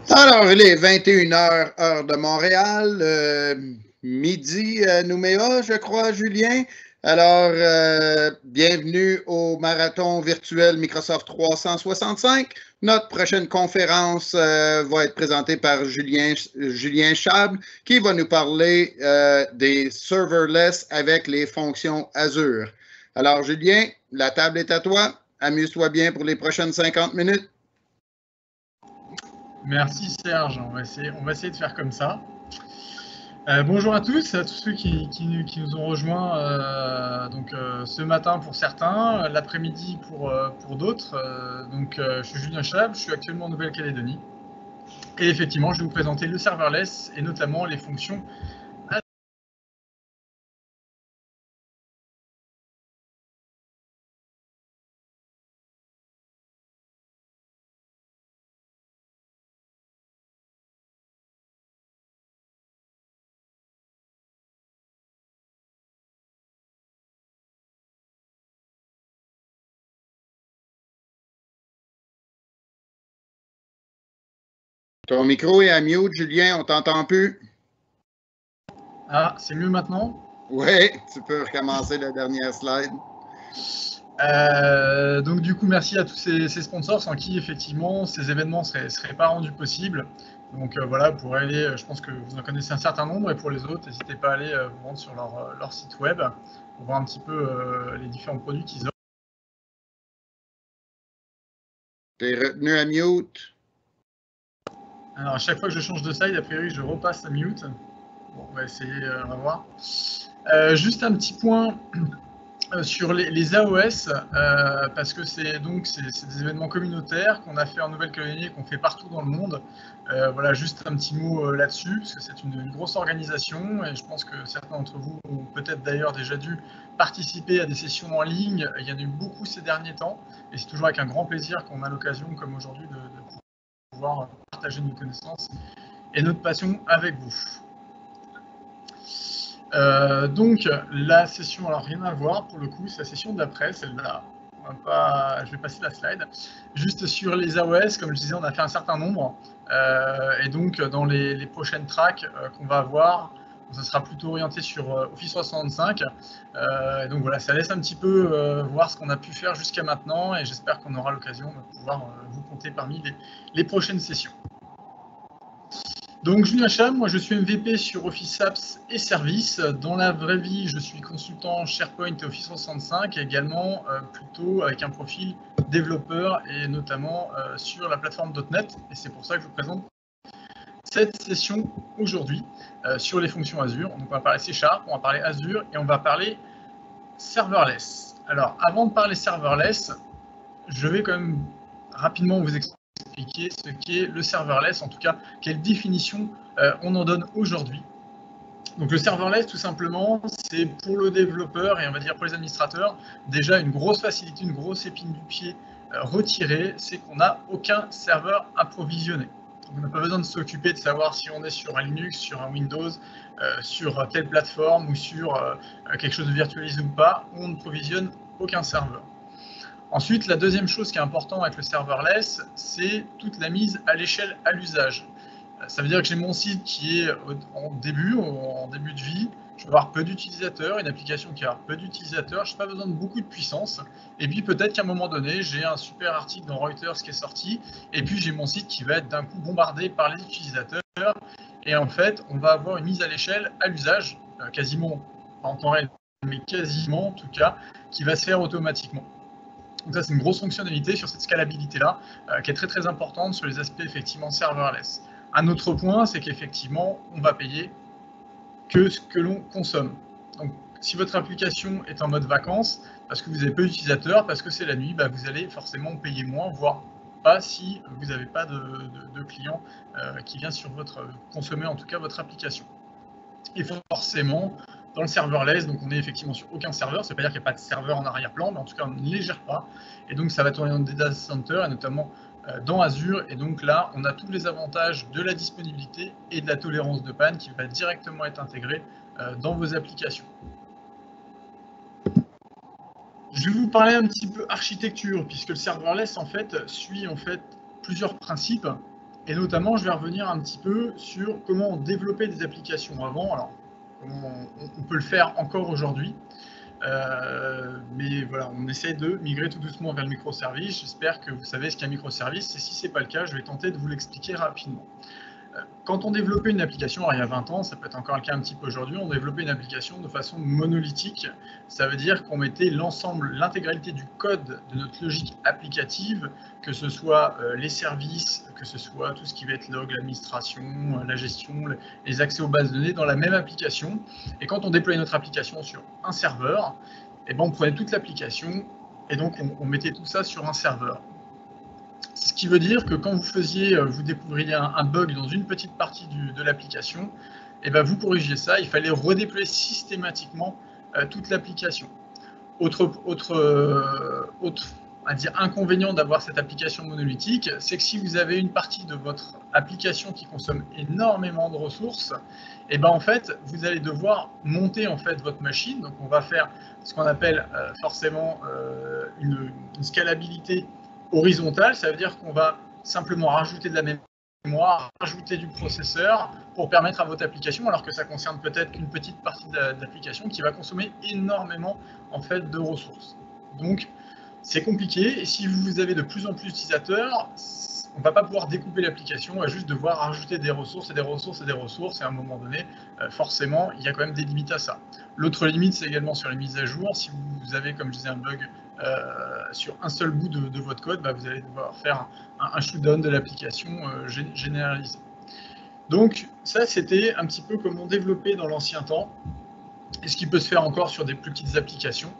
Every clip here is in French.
Alors, il est 21h, heure de Montréal, midi à Nouméa, je crois, Julien. Alors, bienvenue au marathon virtuel Microsoft 365. Notre prochaine conférence va être présentée par Julien Chable, qui va nous parler des serverless avec les fonctions Azure. Alors, Julien, la table est à toi. Amuse-toi bien pour les prochaines 50 minutes. Merci Serge, on va essayer de faire comme ça. Bonjour à tous ceux qui nous ont rejoints ce matin pour certains, l'après-midi pour d'autres. Je suis Julien Chable, je suis actuellement en Nouvelle-Calédonie. Et effectivement, je vais vous présenter le serverless et notamment les fonctions Ton micro est à mute, Julien, on t'entend plus. Ah, c'est mieux maintenant? Oui, tu peux recommencer la dernière slide. Donc du coup, merci à tous ces sponsors sans qui, effectivement, ces événements ne seraient pas rendus possibles. Donc voilà, pour aller, je pense que vous en connaissez un certain nombre, et pour les autres, n'hésitez pas à aller vous rendre sur leur site web pour voir un petit peu les différents produits qu'ils offrent. T'es retenu à mute. Alors à chaque fois que je change de slide, a priori, je repasse à mute. Bon, on va essayer, on va voir. Juste un petit point sur les AOS, parce que c'est des événements communautaires qu'on a fait en Nouvelle-Calédonie et qu'on fait partout dans le monde. Voilà, juste un petit mot là-dessus, parce que c'est une grosse organisation et je pense que certains d'entre vous ont peut-être d'ailleurs déjà dû participer à des sessions en ligne. Il y en a eu beaucoup ces derniers temps et c'est toujours avec un grand plaisir qu'on a l'occasion, comme aujourd'hui, de pouvoir partager nos connaissances et notre passion avec vous. Donc la session, alors rien à voir pour le coup, c'est la session d'après, celle-là. Je vais passer la slide. Juste sur les AOS, comme je disais, on a fait un certain nombre. Et donc dans les prochaines tracks qu'on va avoir, ça sera plutôt orienté sur Office 365. Donc voilà, ça laisse un petit peu voir ce qu'on a pu faire jusqu'à maintenant et j'espère qu'on aura l'occasion de pouvoir vous compter parmi les prochaines sessions. Donc Julien Chable, moi je suis MVP sur Office Apps et Services. Dans la vraie vie, je suis consultant SharePoint et Office 365 et également plutôt avec un profil développeur et notamment sur la plateforme .NET. Et c'est pour ça que je vous présente cette session aujourd'hui sur les fonctions Azure. Donc on va parler C#, on va parler Azure et on va parler serverless. Alors avant de parler serverless, je vais quand même rapidement vous expliquer ce qu'est le serverless, en tout cas quelle définition on en donne aujourd'hui. Donc le serverless, tout simplement, c'est pour le développeur et on va dire pour les administrateurs, déjà une grosse facilité, une grosse épine du pied retirée, c'est qu'on n'a aucun serveur approvisionné. On n'a pas besoin de s'occuper de savoir si on est sur un Linux, sur un Windows, sur telle plateforme ou sur quelque chose de virtualisé ou pas, on ne provisionne aucun serveur. Ensuite, la deuxième chose qui est importante avec le serverless, c'est toute la mise à l'échelle à l'usage. Ça veut dire que j'ai mon site qui est en début de vie, je vais avoir peu d'utilisateurs, une application qui a peu d'utilisateurs, je n'ai pas besoin de beaucoup de puissance. Et puis peut-être qu'à un moment donné, j'ai un super article dans Reuters qui est sorti, et puis j'ai mon site qui va être d'un coup bombardé par les utilisateurs. Et en fait, on va avoir une mise à l'échelle à l'usage, quasiment, pas en temps réel, mais quasiment en tout cas, qui va se faire automatiquement. Donc ça, c'est une grosse fonctionnalité sur cette scalabilité-là, qui est très très importante sur les aspects effectivement serverless. Un autre point, c'est qu'effectivement, on va payer que ce que l'on consomme. Donc si votre application est en mode vacances, parce que vous avez peu d'utilisateurs, parce que c'est la nuit, bah, vous allez forcément payer moins, voire pas si vous n'avez pas de client qui vient sur consommer en tout cas votre application. Et forcément, dans le serverless, donc on est effectivement sur aucun serveur, ça ne veut pas dire qu'il n'y a pas de serveur en arrière-plan, mais en tout cas on ne les gère pas. Et donc ça va tourner dans des data centers, et notamment dans Azure. Et donc là, on a tous les avantages de la disponibilité et de la tolérance de panne qui va directement être intégrée dans vos applications. Je vais vous parler un petit peu architecture, puisque le serverless en fait suit plusieurs principes. Et notamment, je vais revenir un petit peu sur comment développer des applications avant. Alors, comment on peut le faire encore aujourd'hui. Mais voilà, on essaie de migrer tout doucement vers le microservice. J'espère que vous savez ce qu'est un microservice. Et si ce n'est pas le cas, je vais tenter de vous l'expliquer rapidement. Quand on développait une application, alors il y a 20 ans, ça peut être encore le cas un petit peu aujourd'hui, on développait une application de façon monolithique. Ça veut dire qu'on mettait l'ensemble, l'intégralité du code de notre logique applicative, que ce soit les services, que ce soit tout ce qui va être log, l'administration, la gestion, les accès aux bases de données dans la même application. Et quand on déployait notre application sur un serveur, eh ben, on prenait toute l'application et donc on mettait tout ça sur un serveur. Ce qui veut dire que quand vous découvriez un bug dans une petite partie de l'application, et ben vous corrigiez ça, il fallait redéployer systématiquement toute l'application. Autre on va dire, inconvénient d'avoir cette application monolithique, c'est que si vous avez une partie de votre application qui consomme énormément de ressources, et ben en fait, vous allez devoir monter en fait votre machine. Donc on va faire ce qu'on appelle forcément une scalabilité horizontale, ça veut dire qu'on va simplement rajouter de la mémoire, rajouter du processeur pour permettre à votre application, alors que ça concerne peut-être qu'une petite partie de l'application qui va consommer énormément en fait de ressources. Donc c'est compliqué, et si vous avez de plus en plus d'utilisateurs, on ne va pas pouvoir découper l'application, on va juste devoir rajouter des ressources et des ressources et des ressources, et à un moment donné, forcément, il y a quand même des limites à ça. L'autre limite, c'est également sur les mises à jour. Si vous avez, comme je disais, un bug sur un seul bout de votre code, bah, vous allez devoir faire un shoot-down de l'application généralisé. Donc ça, c'était un petit peu comment développer dans l'ancien temps, et ce qui peut se faire encore sur des plus petites applications.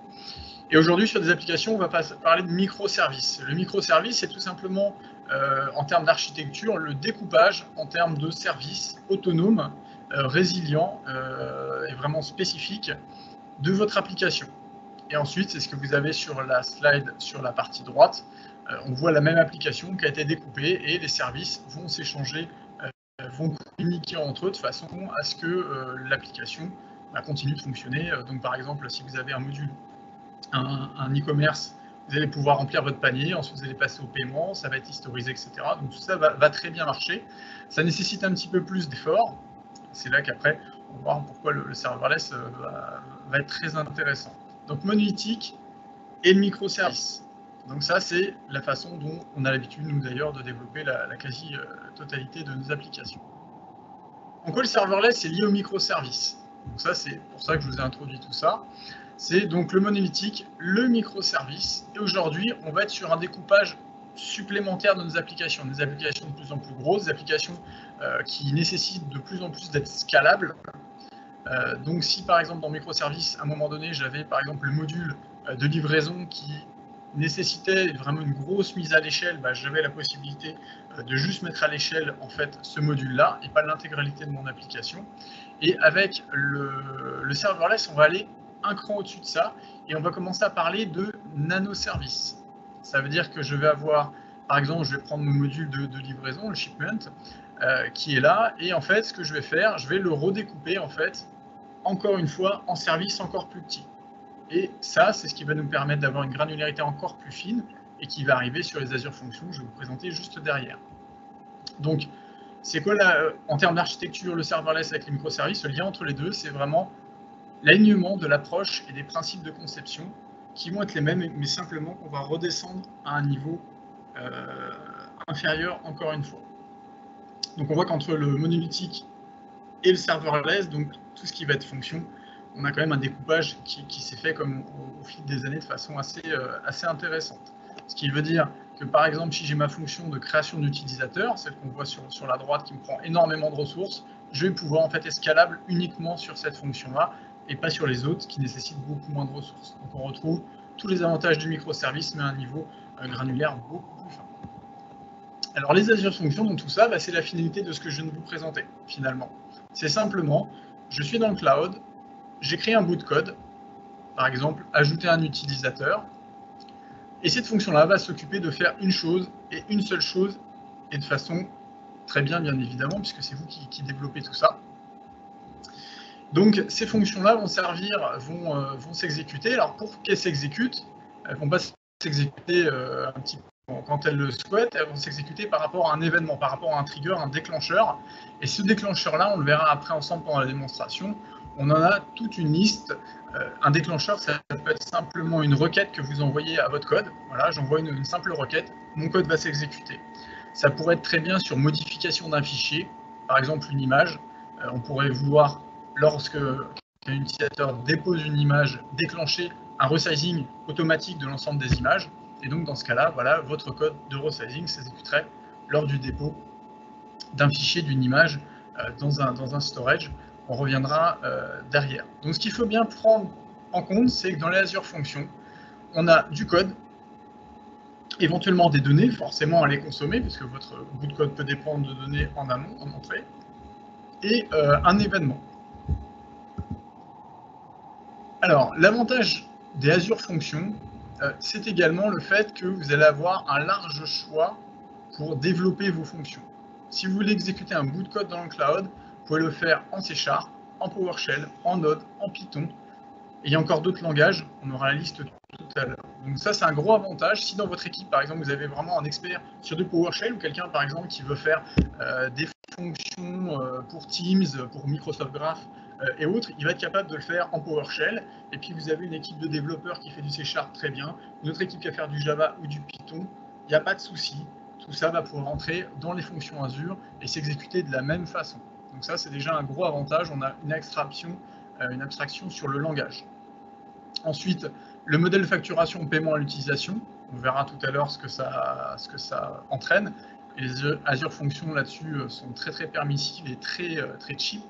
Et aujourd'hui, sur des applications, on va parler de microservices. Le microservice, c'est tout simplement, en termes d'architecture, le découpage en termes de services autonomes, résilients et vraiment spécifiques de votre application. Et ensuite, c'est ce que vous avez sur la slide sur la partie droite. On voit la même application qui a été découpée et les services vont s'échanger, vont communiquer entre eux de façon à ce que l'application continue de fonctionner. Donc par exemple, si vous avez un module, un e-commerce, vous allez pouvoir remplir votre panier, ensuite vous allez passer au paiement, ça va être historisé, etc. Donc tout ça va très bien marcher. Ça nécessite un petit peu plus d'efforts. C'est là qu'après, on va voir pourquoi le serverless va être très intéressant. Donc monolithique et le microservice. Donc ça, c'est la façon dont on a l'habitude, nous d'ailleurs, de développer la quasi-totalité de nos applications. En quoi le serverless est lié au microservice? Donc ça, c'est pour ça que je vous ai introduit tout ça. C'est donc le monolithique, le microservice. Et aujourd'hui, on va être sur un découpage supplémentaire de nos applications. Des applications de plus en plus grosses, des applications qui nécessitent de plus en plus d'être scalables. Donc si par exemple dans microservice, à un moment donné, j'avais par exemple le module de livraison qui nécessitait vraiment une grosse mise à l'échelle, bah, j'avais la possibilité de juste mettre à l'échelle en fait ce module-là et pas l'intégralité de mon application. Et avec le serverless, on va aller un cran au-dessus de ça et on va commencer à parler de nanoservices. Ça veut dire que je vais avoir, par exemple, je vais prendre mon module de livraison, le shipment, qui est là, et en fait, ce que je vais faire, je vais le redécouper en fait, encore une fois, en services encore plus petits. Et ça, c'est ce qui va nous permettre d'avoir une granularité encore plus fine et qui va arriver sur les Azure Functions que je vais vous présenter juste derrière. Donc, c'est quoi en termes d'architecture, le serverless avec les microservices? Le lien entre les deux, c'est vraiment l'alignement de l'approche et des principes de conception qui vont être les mêmes, mais simplement qu'on va redescendre à un niveau inférieur encore une fois. Donc on voit qu'entre le monolithique et le serverless, donc tout ce qui va être fonction, on a quand même un découpage qui s'est fait comme au fil des années de façon assez intéressante. Ce qui veut dire que par exemple, si j'ai ma fonction de création d'utilisateurs, celle qu'on voit sur la droite qui me prend énormément de ressources, je vais pouvoir en fait être scalable uniquement sur cette fonction-là et pas sur les autres qui nécessitent beaucoup moins de ressources. Donc on retrouve tous les avantages du microservice mais à un niveau granulaire beaucoup plus fin. Alors les Azure Functions, donc tout ça, c'est la finalité de ce que je viens de vous présenter finalement. C'est simplement, je suis dans le cloud, j'ai créé un bout de code, par exemple, ajouter un utilisateur, et cette fonction-là va s'occuper de faire une chose, et une seule chose, et de façon très bien évidemment, puisque c'est vous qui développez tout ça. Donc ces fonctions-là vont s'exécuter. Alors pour qu'elles s'exécutent, elles ne vont pas s'exécuter un petit quand elles le souhaitent, elles vont s'exécuter par rapport à un événement, par rapport à un trigger, un déclencheur. Et ce déclencheur-là, on le verra après ensemble pendant la démonstration, on en a toute une liste. Un déclencheur, ça peut être simplement une requête que vous envoyez à votre code. Voilà, j'envoie une simple requête, mon code va s'exécuter. Ça pourrait être très bien sur modification d'un fichier, par exemple une image. On pourrait vouloir, lorsque un utilisateur dépose une image, déclencher un resizing automatique de l'ensemble des images. Et donc, dans ce cas-là, voilà, votre code de resizing s'exécuterait lors du dépôt d'un fichier, d'une image dans un storage. On reviendra derrière. Donc, ce qu'il faut bien prendre en compte, c'est que dans les Azure Functions, on a du code, éventuellement des données, forcément à les consommer, puisque votre bout de code peut dépendre de données en amont, en entrée, et un événement. Alors, l'avantage des Azure Functions, c'est également le fait que vous allez avoir un large choix pour développer vos fonctions. Si vous voulez exécuter un bout de code dans le cloud, vous pouvez le faire en C#, en PowerShell, en Node, en Python. Et il y a encore d'autres langages, on aura la liste tout à l'heure. Donc ça, c'est un gros avantage. Si dans votre équipe, par exemple, vous avez vraiment un expert sur du PowerShell ou quelqu'un, par exemple, qui veut faire des fonctions pour Teams, pour Microsoft Graph et autres, il va être capable de le faire en PowerShell. Et puis, vous avez une équipe de développeurs qui fait du C# très bien, une autre équipe qui va faire du Java ou du Python. Il n'y a pas de souci. Tout ça va pouvoir entrer dans les fonctions Azure et s'exécuter de la même façon. Donc ça, c'est déjà un gros avantage. On a une abstraction sur le langage. Ensuite, le modèle de facturation paiement à l'utilisation. On verra tout à l'heure ce que ça entraîne. Et les Azure Functions là-dessus sont très très permissives et très cheap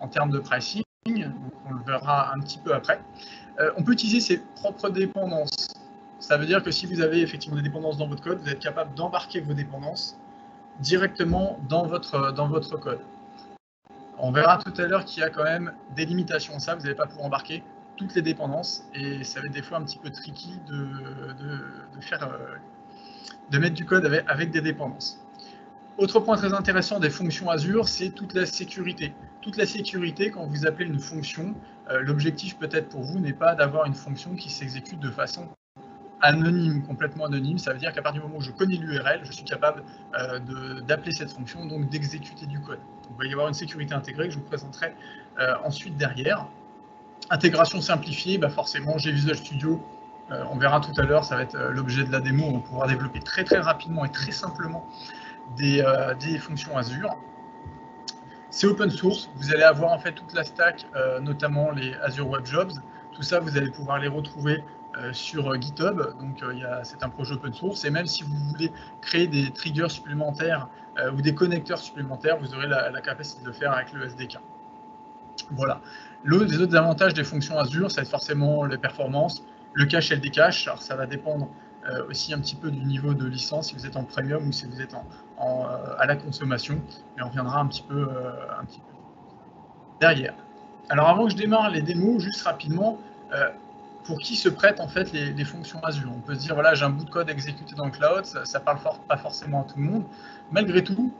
en termes de pricing. Donc on le verra un petit peu après. On peut utiliser ses propres dépendances. Ça veut dire que si vous avez effectivement des dépendances dans votre code, vous êtes capable d'embarquer vos dépendances directement dans votre code. On verra tout à l'heure qu'il y a quand même des limitations à ça. Vous n'allez pas pouvoir embarquer toutes les dépendances et ça va être des fois un petit peu tricky de mettre du code avec des dépendances. Autre point très intéressant des fonctions Azure, c'est toute la sécurité. Toute la sécurité, quand vous appelez une fonction, l'objectif peut-être pour vous n'est pas d'avoir une fonction qui s'exécute de façon anonyme, complètement anonyme. Ça veut dire qu'à partir du moment où je connais l'URL, je suis capable d'appeler cette fonction, donc d'exécuter du code. Donc, il va y avoir une sécurité intégrée que je vous présenterai ensuite derrière. Intégration simplifiée, forcément, Visual Studio, on verra tout à l'heure, ça va être l'objet de la démo, on pourra développer très très rapidement et très simplement des fonctions Azure. C'est open source, vous allez avoir en fait toute la stack, notamment les Azure Web Jobs. Tout ça, vous allez pouvoir les retrouver sur GitHub, donc c'est un projet open source, et même si vous voulez créer des triggers supplémentaires ou des connecteurs supplémentaires, vous aurez la capacité de le faire avec le SDK. Voilà. Les autres avantages des fonctions Azure, ça va être forcément les performances, le cache et le décache. Alors ça va dépendre aussi un petit peu du niveau de licence, si vous êtes en premium ou si vous êtes à la consommation, mais on reviendra un petit peu derrière. Alors avant que je démarre les démos, juste rapidement, pour qui se prêtent en fait les fonctions Azure. On peut se dire, voilà, j'ai un bout de code exécuté dans le cloud, ça ne parle pas forcément à tout le monde. Malgré tout,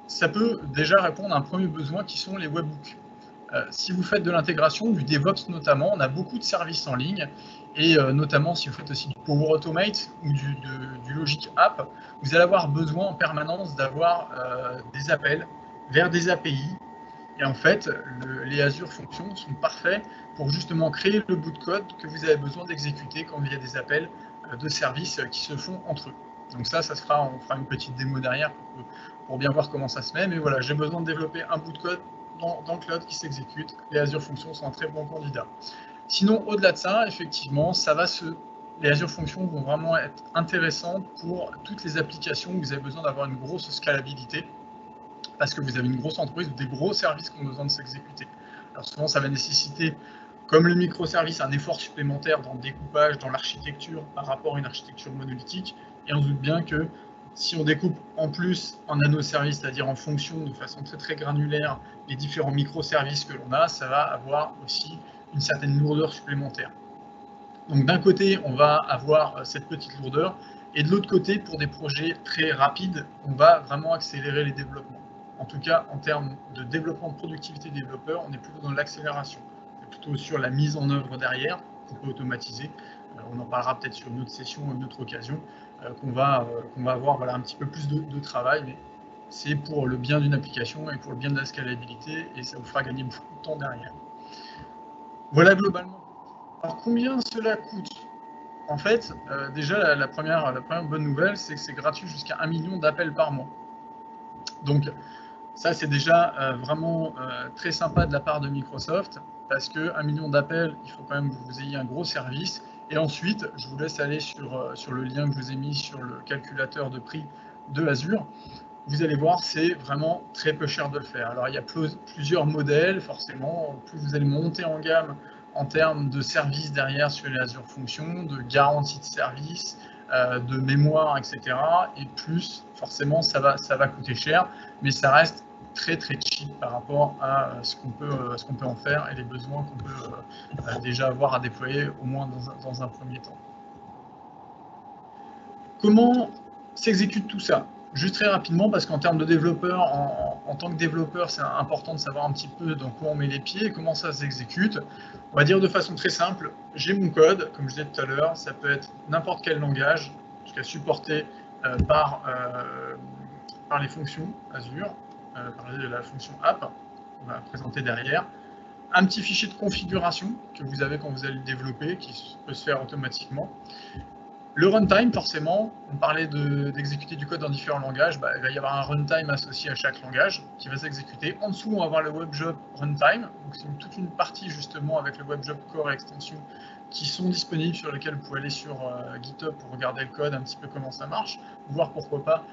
ça peut déjà répondre à un premier besoin qui sont les webhooks. Si vous faites de l'intégration, du DevOps notamment, on a beaucoup de services en ligne, et notamment si vous faites aussi du Power Automate ou du Logic App, vous allez avoir besoin en permanence d'avoir des appels vers des API. Et en fait, les Azure Functions sont parfaits pour justement créer le bout de code que vous avez besoin d'exécuter quand il y a des appels de services qui se font entre eux. Donc ça se fera, on fera une petite démo derrière pour bien voir comment ça se met. Mais voilà, j'ai besoin de développer un bout de code dans le cloud qui s'exécute. Les Azure Functions sont un très bon candidat. Sinon, au-delà de ça, effectivement, les Azure Functions vont vraiment être intéressantes pour toutes les applications où vous avez besoin d'avoir une grosse scalabilité, parce que vous avez une grosse entreprise ou des gros services qui ont besoin de s'exécuter. Alors souvent, ça va nécessiter, comme le microservice, un effort supplémentaire dans le découpage, dans l'architecture par rapport à une architecture monolithique. Et on se doute bien que si on découpe en plus en nanoservices, c'est-à-dire en fonction de façon très très granulaire les différents microservices que l'on a, ça va avoir aussi une certaine lourdeur supplémentaire. Donc d'un côté, on va avoir cette petite lourdeur, et de l'autre côté, pour des projets très rapides, on va vraiment accélérer les développements. En tout cas, en termes de développement de productivité des développeurs, on est plutôt dans l'accélération. On est plutôt sur la mise en œuvre derrière, qu'on peut automatiser, On en parlera peut-être sur une autre session, une autre occasion, qu'on va avoir voilà, un petit peu plus de travail, mais c'est pour le bien d'une application et pour le bien de la scalabilité, et ça vous fera gagner beaucoup de temps derrière. Voilà globalement. Alors combien cela coûte? En fait, déjà la première bonne nouvelle, c'est que c'est gratuit jusqu'à 1 million d'appels par mois. Donc ça, c'est déjà vraiment très sympa de la part de Microsoft, parce que 1 million d'appels, il faut quand même que vous ayez un gros service. Et ensuite, je vous laisse aller sur le lien que je vous ai mis sur le calculateur de prix de Azure. Vous allez voir, c'est vraiment très peu cher de le faire. Alors, il y a plusieurs modèles, forcément. Plus vous allez monter en gamme en termes de services derrière sur les Azure Functions, de garantie de service, de mémoire, etc. Et plus, forcément, ça va coûter cher, mais ça reste très très cheap par rapport à ce qu'on peut en faire et les besoins qu'on peut déjà avoir à déployer, au moins dans un premier temps. Comment s'exécute tout ça? Juste très rapidement, parce qu'en termes de développeur, en tant que développeur, c'est important de savoir un petit peu dans quoi on met les pieds et comment ça s'exécute. On va dire de façon très simple, j'ai mon code, comme je disais tout à l'heure, ça peut être n'importe quel langage, jusqu'à supporté par les fonctions Azure, par la fonction app, on va présenter derrière. Un petit fichier de configuration que vous avez quand vous allez le développer, qui peut se faire automatiquement. Le runtime, forcément, on parlait d'exécuter du code dans différents langages, il va y avoir un runtime associé à chaque langage qui va s'exécuter. En dessous, on va avoir le WebJob runtime, donc c'est toute une partie justement avec le WebJob core et extension qui sont disponibles, sur lesquels vous pouvez aller sur GitHub pour regarder le code, un petit peu comment ça marche, voir pourquoi pas,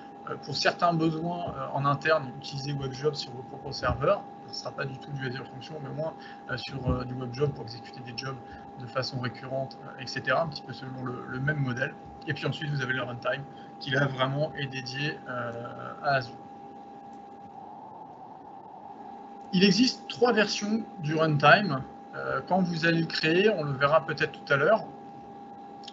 pour certains besoins en interne, utiliser WebJob sur vos propres serveurs. Ce ne sera pas du tout du Azure Function, mais au moins sur du WebJob pour exécuter des jobs de façon récurrente, etc., un petit peu selon le même modèle. Et puis ensuite, vous avez le runtime, qui là vraiment est dédié à Azure. Il existe 3 versions du runtime. Quand vous allez le créer, on le verra peut-être tout à l'heure,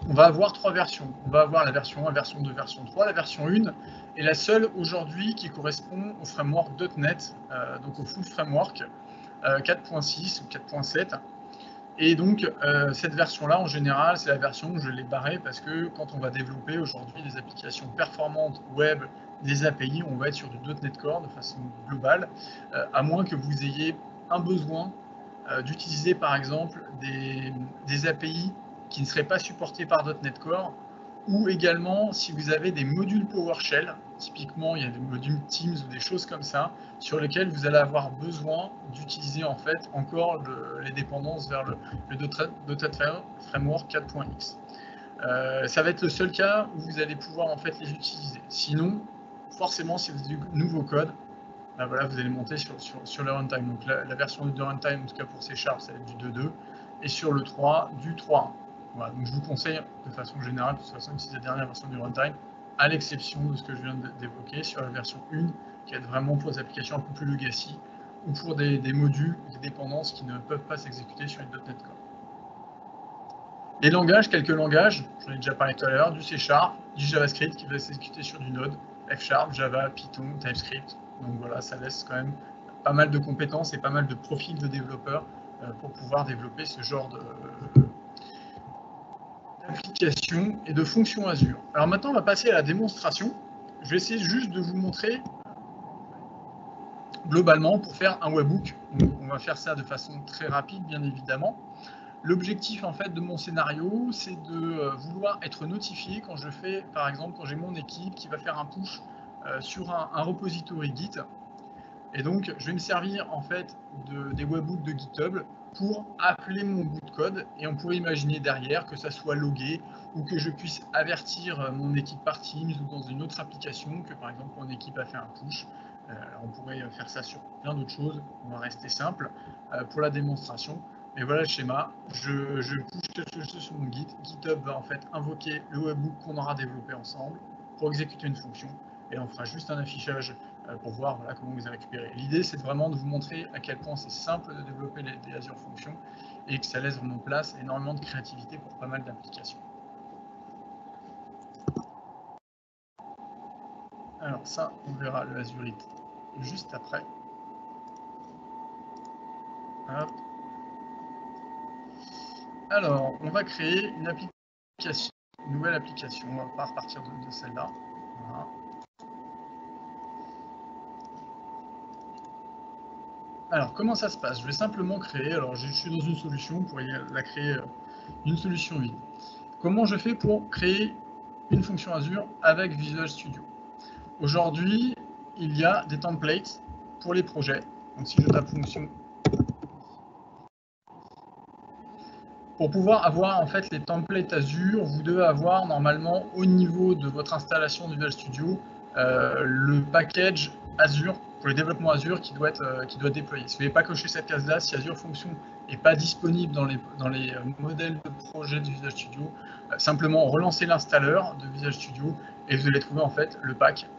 on va avoir 3 versions. On va avoir la version 1, version 2, version 3. La version 1 est la seule aujourd'hui qui correspond au framework .NET, donc au full framework 4.6 ou 4.7. Et donc, cette version-là, en général, c'est la version où je l'ai barrée parce que quand on va développer aujourd'hui des applications performantes web, des API, on va être sur du .NET Core de façon globale, à moins que vous ayez un besoin d'utiliser, par exemple, des API qui ne seraient pas supportés par .NET Core, ou également si vous avez des modules PowerShell, typiquement il y a des modules Teams ou des choses comme ça, sur lesquels vous allez avoir besoin d'utiliser en fait encore les dépendances vers le .NET Framework 4.x. Ça va être le seul cas où vous allez pouvoir en fait les utiliser. Sinon, forcément, si vous avez du nouveau code, voilà, vous allez monter sur le runtime. Donc la version de runtime, en tout cas pour C#, ça va être du 2.2, et sur le 3, du 3.1. Voilà, donc je vous conseille de façon générale, de toute façon, utiliser la dernière version du runtime, à l'exception de ce que je viens d'évoquer sur la version 1, qui est vraiment pour des applications un peu plus legacy, ou pour des modules, des dépendances qui ne peuvent pas s'exécuter sur une .NET Core. Les langages, quelques langages, j'en ai déjà parlé tout à l'heure, du C#, du JavaScript qui va s'exécuter sur du Node, F#, Java, Python, TypeScript. Donc voilà, ça laisse quand même pas mal de compétences et pas mal de profils de développeurs pour pouvoir développer ce genre d'applications et de fonctions Azure. Alors maintenant, on va passer à la démonstration. Je vais essayer juste de vous montrer globalement pour faire un webhook. On va faire ça de façon très rapide, bien évidemment. L'objectif en fait de mon scénario, c'est de vouloir être notifié quand je fais, par exemple, quand j'ai mon équipe qui va faire un push sur un repository Git. Et donc, je vais me servir en fait des webhooks de GitHub pour appeler mon bout de code. Et on pourrait imaginer derrière que ça soit logué ou que je puisse avertir mon équipe par Teams ou dans une autre application que par exemple mon équipe a fait un push. On pourrait faire ça sur plein d'autres choses. On va rester simple pour la démonstration. Mais voilà le schéma, je push quelque chose sur mon Git, GitHub va en fait invoquer le webhook qu'on aura développé ensemble pour exécuter une fonction, et on fera juste un affichage pour voir voilà, comment vous avez récupéré. L'idée c'est vraiment de vous montrer à quel point c'est simple de développer des Azure Functions et que ça laisse vraiment place énormément de créativité pour pas mal d'applications. Alors ça, on verra le Azurite juste après. Hop. Alors, on va créer une application nouvelle application. On va pas repartir de celle-là. Voilà. Alors, comment ça se passe? Je vais simplement créer, alors je suis dans une solution, vous pourriez la créer une solution vide. Comment je fais pour créer une fonction Azure avec Visual Studio? Aujourd'hui, il y a des templates pour les projets. Donc si je tape fonction, pour pouvoir avoir en fait les templates Azure, vous devez avoir normalement au niveau de votre installation de Visual Studio le package Azure pour le développement Azure qui doit être déployé. Si vous n'avez pas coché cette case-là, si Azure Function n'est pas disponible dans les modèles de projet de Visual Studio, simplement relancez l'installeur de Visual Studio et vous allez trouver en fait le pack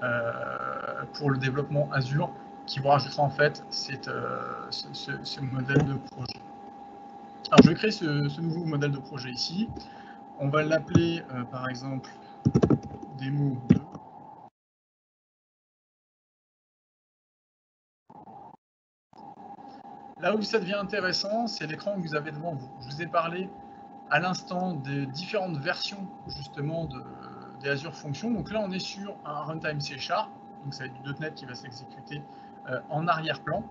pour le développement Azure qui vous rajoutera en fait ce modèle de projet. Alors je vais créer ce nouveau modèle de projet ici. On va l'appeler par exemple démo 2. Là où ça devient intéressant, c'est l'écran que vous avez devant vous. Je vous ai parlé à l'instant des différentes versions justement des Azure Functions. Donc là, on est sur un runtime C#, donc ça va être du .NET qui va s'exécuter en arrière-plan.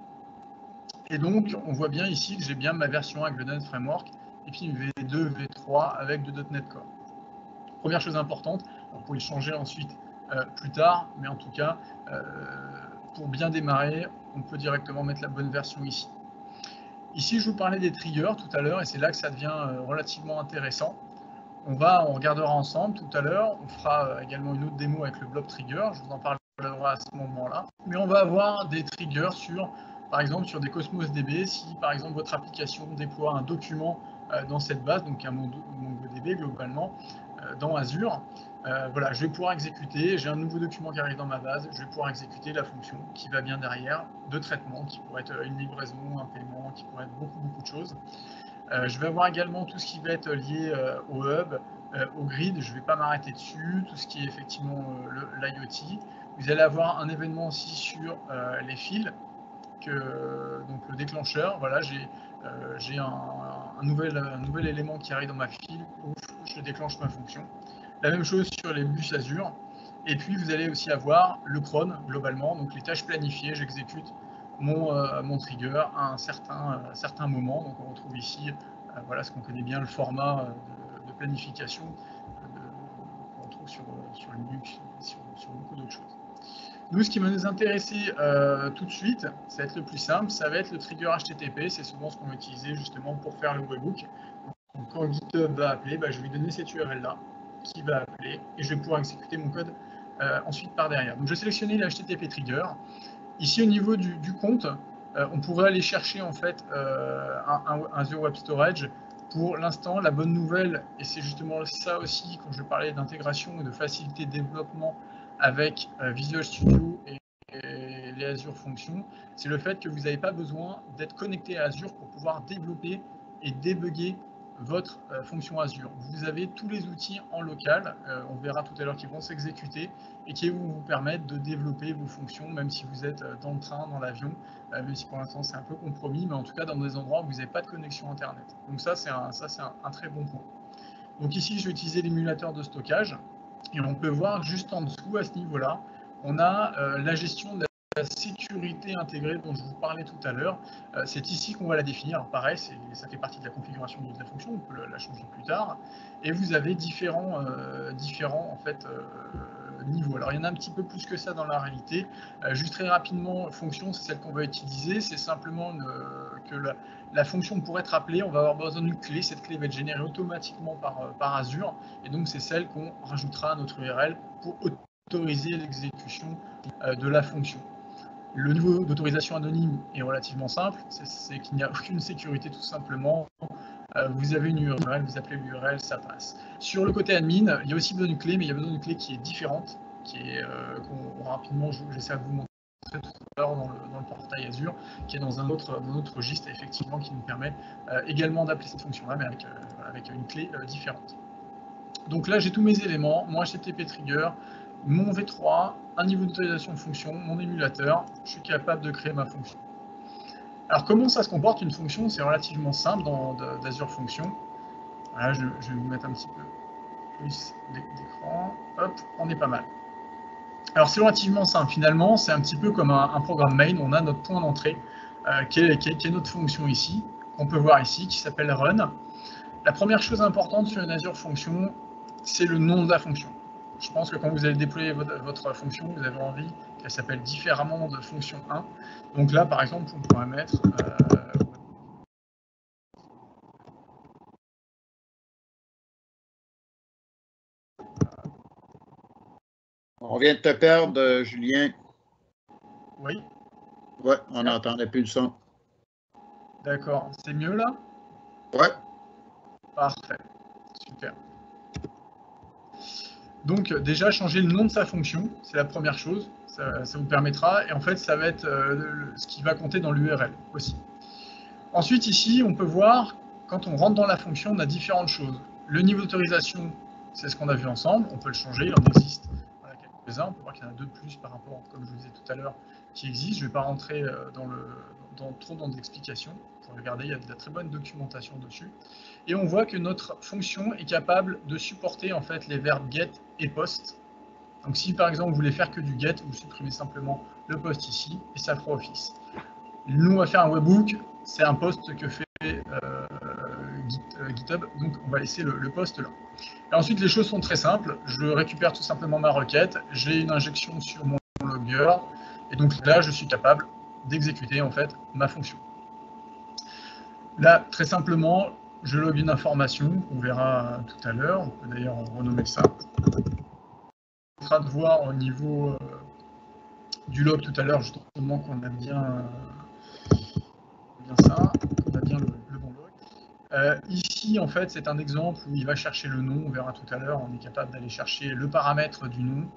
Et donc, on voit bien ici que j'ai bien ma version avec le .NET Framework et puis V2, V3 avec du .NET Core. Première chose importante, vous pouvez le changer ensuite plus tard, mais en tout cas, pour bien démarrer, on peut directement mettre la bonne version ici. Ici, je vous parlais des triggers tout à l'heure, et c'est là que ça devient relativement intéressant. On regardera ensemble tout à l'heure, on fera également une autre démo avec le blob trigger, je vous en parlerai à ce moment-là. Mais on va avoir des triggers par exemple, sur des Cosmos DB, si par exemple votre application déploie un document dans cette base, donc un MongoDB globalement, dans Azure. Voilà, je vais pouvoir exécuter, j'ai un nouveau document qui arrive dans ma base, je vais pouvoir exécuter la fonction qui va bien derrière, de traitement, qui pourrait être une livraison, un paiement, qui pourrait être beaucoup de choses. Je vais avoir également tout ce qui va être lié au hub, au grid, je ne vais pas m'arrêter dessus, tout ce qui est effectivement l'IoT. Vous allez avoir un événement aussi sur les fils, donc le déclencheur, voilà, j'ai un nouvel élément qui arrive dans ma file, où je déclenche ma fonction. La même chose sur les bus Azure. Et puis vous allez aussi avoir le cron globalement, donc les tâches planifiées, j'exécute mon trigger à un certain moment. Donc on retrouve ici voilà ce qu'on connaît bien, le format de planification qu'on retrouve sur Linux, sur beaucoup d'autres choses. Nous, ce qui va nous intéresser tout de suite, ça va être le plus simple, ça va être le trigger HTTP, c'est souvent ce qu'on va utiliser justement pour faire le webhook. Donc quand GitHub va appeler, je vais lui donner cette URL-là, qui va appeler, et je vais pouvoir exécuter mon code ensuite par derrière. Donc je vais sélectionner le HTTP trigger. Ici, au niveau du compte, on pourrait aller chercher en fait un Azure Web Storage. Pour l'instant, la bonne nouvelle, et c'est justement ça aussi quand je parlais d'intégration et de facilité de développement avec Visual Studio et les Azure Functions, c'est le fait que vous n'avez pas besoin d'être connecté à Azure pour pouvoir développer et débugger votre fonction Azure. Vous avez tous les outils en local, on verra tout à l'heure, qui vont s'exécuter et qui vont vous permettre de développer vos fonctions, même si vous êtes dans le train, dans l'avion, même si pour l'instant c'est un peu compromis, mais en tout cas dans des endroits où vous n'avez pas de connexion Internet. Donc ça, c'est un très bon point. Donc ici, je vais utiliser l'émulateur de stockage, et on peut voir juste en dessous, à ce niveau-là, on a la gestion de la sécurité intégrée dont je vous parlais tout à l'heure. C'est ici qu'on va la définir. Alors pareil, ça fait partie de la configuration de la fonction, on peut la changer plus tard. Et vous avez différents en fait, niveaux. Alors il y en a un petit peu plus que ça dans la réalité. Juste très rapidement, fonction, c'est celle qu'on va utiliser. C'est simplement que la fonction pour être appelée, on va avoir besoin d'une clé. Cette clé va être générée automatiquement par Azure. Et donc c'est celle qu'on rajoutera à notre URL pour autoriser l'exécution de la fonction. Le niveau d'autorisation anonyme est relativement simple, c'est qu'il n'y a aucune sécurité tout simplement. Vous avez une URL, vous appelez l'URL, ça passe. Sur le côté admin, il y a aussi besoin d'une clé, mais il y a besoin d'une clé qui est différente, qu'on rapidement, j'essaie de vous montrer tout à l'heure dans le portail Azure, qui est dans un autre registre, effectivement, qui nous permet également d'appeler cette fonction-là, mais avec une clé différente. Donc là, j'ai tous mes éléments, mon HTTP trigger, mon V3, un niveau d'autorisation de fonction, mon émulateur, je suis capable de créer ma fonction. Alors comment ça se comporte une fonction? C'est relativement simple dans d'Azure Functions. Voilà, je vais vous mettre un petit peu police d'écran. Hop, on est pas mal. Alors c'est relativement simple, finalement, c'est un petit peu comme un programme main. On a notre point d'entrée, qui est notre fonction ici, qu'on peut voir ici, qui s'appelle run. La première chose importante sur une Azure Function, c'est le nom de la fonction. Je pense que quand vous allez déployer votre fonction, vous avez envie qu'elle s'appelle différemment de fonction 1. Donc là, par exemple, on pourrait mettre... On vient de te perdre, Julien. Oui. Ouais, on n'entendait plus le son. D'accord. C'est mieux là? Ouais. Parfait. Super. Donc déjà, changer le nom de sa fonction, c'est la première chose. Ça vous permettra. Et en fait, ça va être ce qui va compter dans l'URL aussi. Ensuite, ici, on peut voir, quand on rentre dans la fonction, on a différentes choses. Le niveau d'autorisation, c'est ce qu'on a vu ensemble. On peut le changer, il en existe quelques-uns. On peut voir qu'il y en a deux de plus par rapport, comme je vous disais tout à l'heure, qui existent. Je ne vais pas rentrer trop dans l'explication. Pour regarder, il y a de la très bonne documentation dessus. Et on voit que notre fonction est capable de supporter en fait les verbes get et post. Donc si par exemple vous voulez faire que du get, vous supprimez simplement le post ici et ça fera office. Nous on va faire un webhook, c'est un post que fait GitHub, donc on va laisser le post là. Et ensuite les choses sont très simples, je récupère tout simplement ma requête, j'ai une injection sur mon logger, et donc là je suis capable d'exécuter en fait ma fonction. Là très simplement, je log une information, on verra tout à l'heure, on peut d'ailleurs renommer ça. On sera de voir au niveau du log tout à l'heure, justement qu'on a bien ça, qu'on a bien le bon log. Ici, en fait, c'est un exemple où il va chercher le nom, on verra tout à l'heure, on est capable d'aller chercher le paramètre du nom.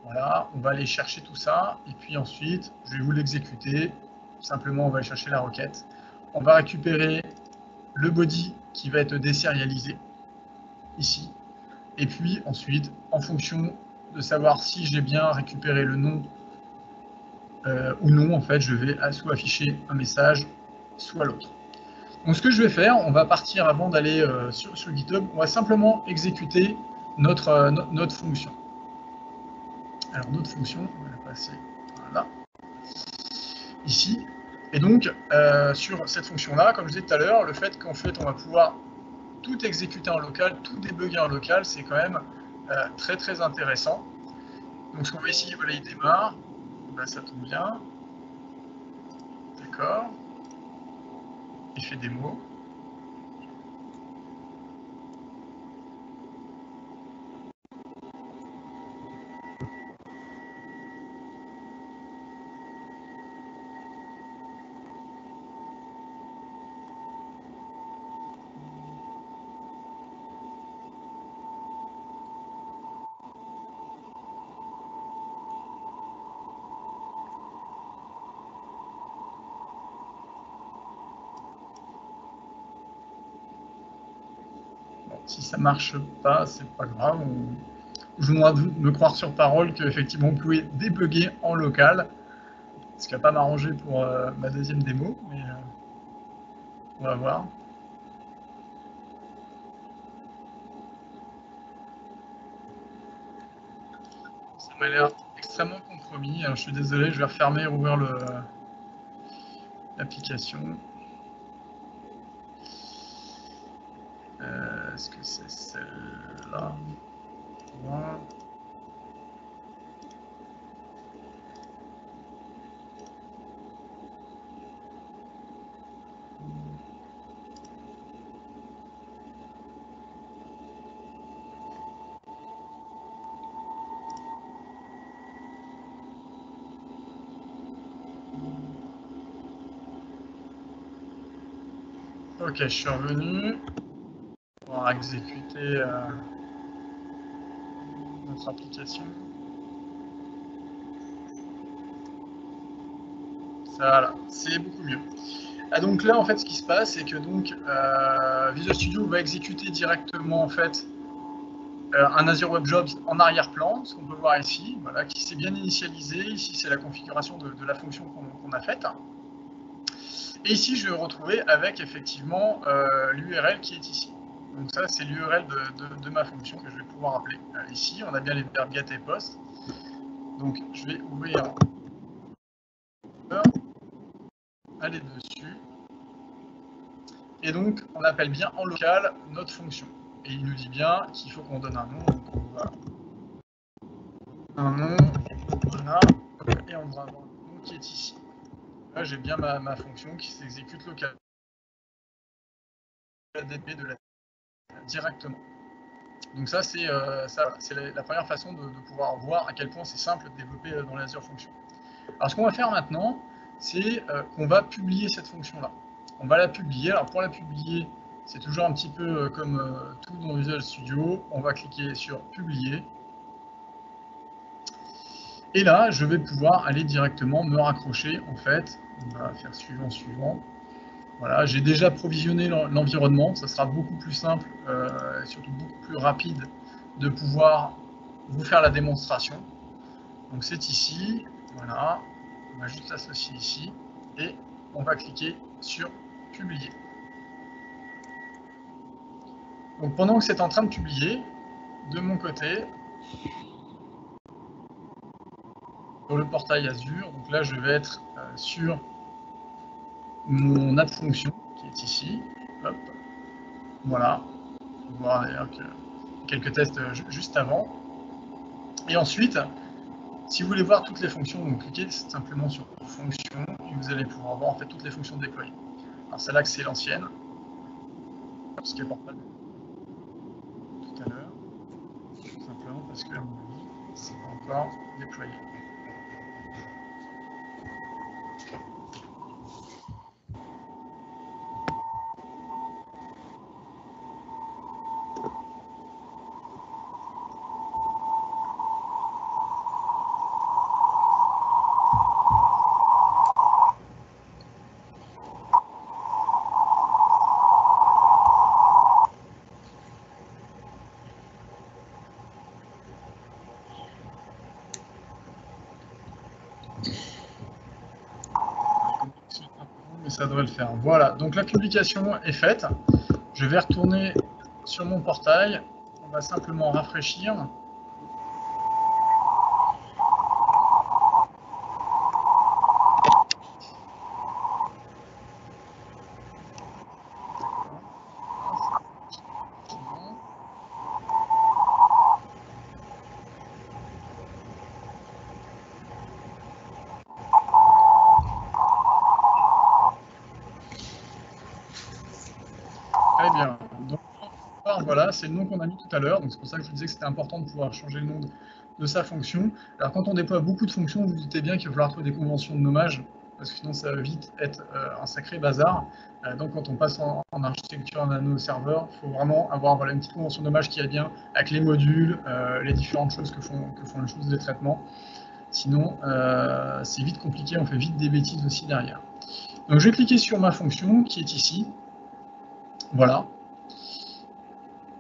Voilà, on va aller chercher tout ça, et puis ensuite, je vais vous l'exécuter. Simplement, on va aller chercher la requête. On va récupérer le body qui va être désérialisé, ici. Et puis ensuite, en fonction de savoir si j'ai bien récupéré le nom ou non, en fait, je vais soit afficher un message, soit l'autre. Donc ce que je vais faire, on va partir avant d'aller sur GitHub, on va simplement exécuter notre fonction. Alors notre fonction, on va la passer là, ici. Et donc, sur cette fonction-là, comme je disais tout à l'heure, le fait qu'en fait, on va pouvoir tout exécuter en local, tout débugger en local, c'est quand même très très intéressant. Donc ce qu'on va essayer, voilà, il démarre. Ben, ça tombe bien. D'accord. Il fait des mots. Si ça marche pas, c'est pas grave. Je vous demande de me croire sur parole qu'effectivement vous pouvez débugger en local. Ce qui va pas m'arranger pour ma deuxième démo, mais on va voir. Ça m'a l'air extrêmement compromis. Alors, je suis désolé, je vais refermer et rouvrir l'application. Est-ce que c'est celle-là? Voilà. Ok, je suis revenu. On va exécuter notre application. Voilà, c'est beaucoup mieux. Ah, donc là, en fait, ce qui se passe, c'est que donc Visual Studio va exécuter directement en fait un Azure Web Jobs en arrière-plan, ce qu'on peut voir ici, voilà, qui s'est bien initialisé. Ici, c'est la configuration de la fonction qu'on a faite. Et ici, je vais me retrouver avec effectivement l'URL qui est ici. Donc ça, c'est l'URL de ma fonction que je vais pouvoir appeler. Ici, on a bien les verbes get et post. Donc, je vais ouvrir, aller dessus. Et donc, on appelle bien en local notre fonction. Et il nous dit bien qu'il faut qu'on donne un nom. Donc, on va un nom, voilà, et on va avoir le nom qui est ici. Là, j'ai bien ma fonction qui s'exécute localement. ADP de la directement. Donc ça, c'est la première façon de pouvoir voir à quel point c'est simple de développer dans l'Azure Function. Alors, ce qu'on va faire maintenant, c'est qu'on va publier cette fonction-là. On va la publier. Alors, pour la publier, c'est toujours un petit peu comme tout dans Visual Studio. On va cliquer sur « Publier ». Et là, je vais pouvoir aller directement me raccrocher, en fait. On va faire suivant, suivant. Voilà, j'ai déjà provisionné l'environnement. Ça sera beaucoup plus simple et surtout beaucoup plus rapide de pouvoir vous faire la démonstration. Donc, c'est ici. Voilà. On va juste l'associer ici et on va cliquer sur « Publier ». Donc, pendant que c'est en train de publier, de mon côté, sur le portail Azure, donc là, je vais être sur mon app fonction qui est ici. Hop. Voilà. On va voir d'ailleurs quelques tests juste avant. Et ensuite, si vous voulez voir toutes les fonctions, vous cliquez simplement sur « Fonctions » et vous allez pouvoir voir en fait toutes les fonctions déployées. Alors celle-là, c'est l'ancienne, ce qui est portable tout à l'heure, tout simplement parce que, à mon avis, c'est pas encore déployé. Mais ça devrait le faire. Voilà, donc la publication est faite. Je vais retourner sur mon portail. On va simplement rafraîchir. Très bien. Donc, voilà, c'est le nom qu'on a mis tout à l'heure. Donc, c'est pour ça que je vous disais que c'était important de pouvoir changer le nom de sa fonction. Alors, quand on déploie beaucoup de fonctions, vous vous doutez bien qu'il va falloir trouver des conventions de nommage, parce que sinon, ça va vite être un sacré bazar. Donc, quand on passe en architecture en nano-serveur, il faut vraiment avoir une petite convention de nommage qui va bien avec les modules, les différentes choses que font les choses des traitements. Sinon, c'est vite compliqué, on fait vite des bêtises aussi derrière. Donc, je vais cliquer sur ma fonction qui est ici. Voilà.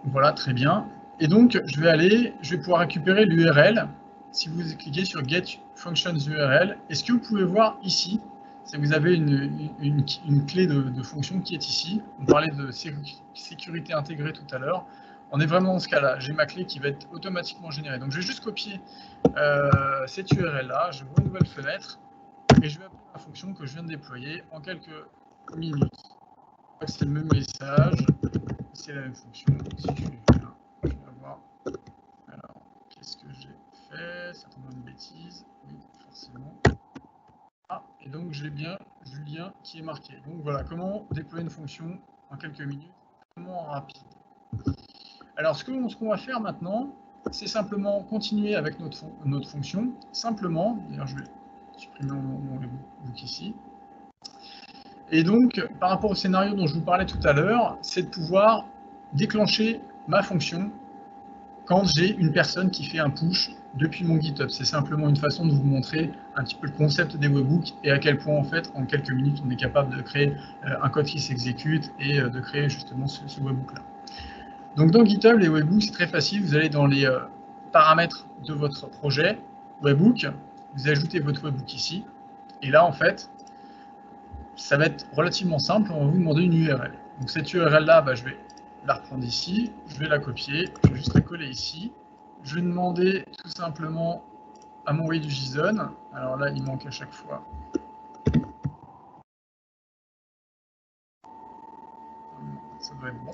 Voilà, très bien. Et donc, je vais pouvoir récupérer l'URL. Si vous cliquez sur Get Functions URL, et ce que vous pouvez voir ici, c'est que vous avez une clé de fonction qui est ici. On parlait de sécurité intégrée tout à l'heure. On est vraiment dans ce cas-là. J'ai ma clé qui va être automatiquement générée. Donc, je vais juste copier cette URL-là. Je vois une nouvelle fenêtre et je vais appeler ma fonction que je viens de déployer en quelques minutes. C'est le même message. C'est la même fonction. Si je vais avoir. Alors, qu'est-ce que j'ai fait? Ça tombe une bêtise. Oui, forcément. Ah, et donc j'ai bien Julien qui est marqué. Donc voilà, comment déployer une fonction en quelques minutes, comment rapide. Alors ce qu'on va faire maintenant, c'est simplement continuer avec notre fonction. Simplement, d'ailleurs je vais supprimer mon webbook ici. Et donc, par rapport au scénario dont je vous parlais tout à l'heure, c'est de pouvoir déclencher ma fonction quand j'ai une personne qui fait un push depuis mon GitHub. C'est simplement une façon de vous montrer un petit peu le concept des webhooks et à quel point, en fait, en quelques minutes, on est capable de créer un code qui s'exécute et de créer justement ce webhook-là. Donc, dans GitHub, les webhooks, c'est très facile. Vous allez dans les paramètres de votre projet webhook, vous ajoutez votre webhook ici, et là, en fait, ça va être relativement simple, on va vous demander une URL. Donc cette URL-là, je vais la reprendre ici, je vais la copier, je vais juste la coller ici. Je vais demander tout simplement à m'envoyer du JSON. Alors là, il manque à chaque fois. Ça doit être bon.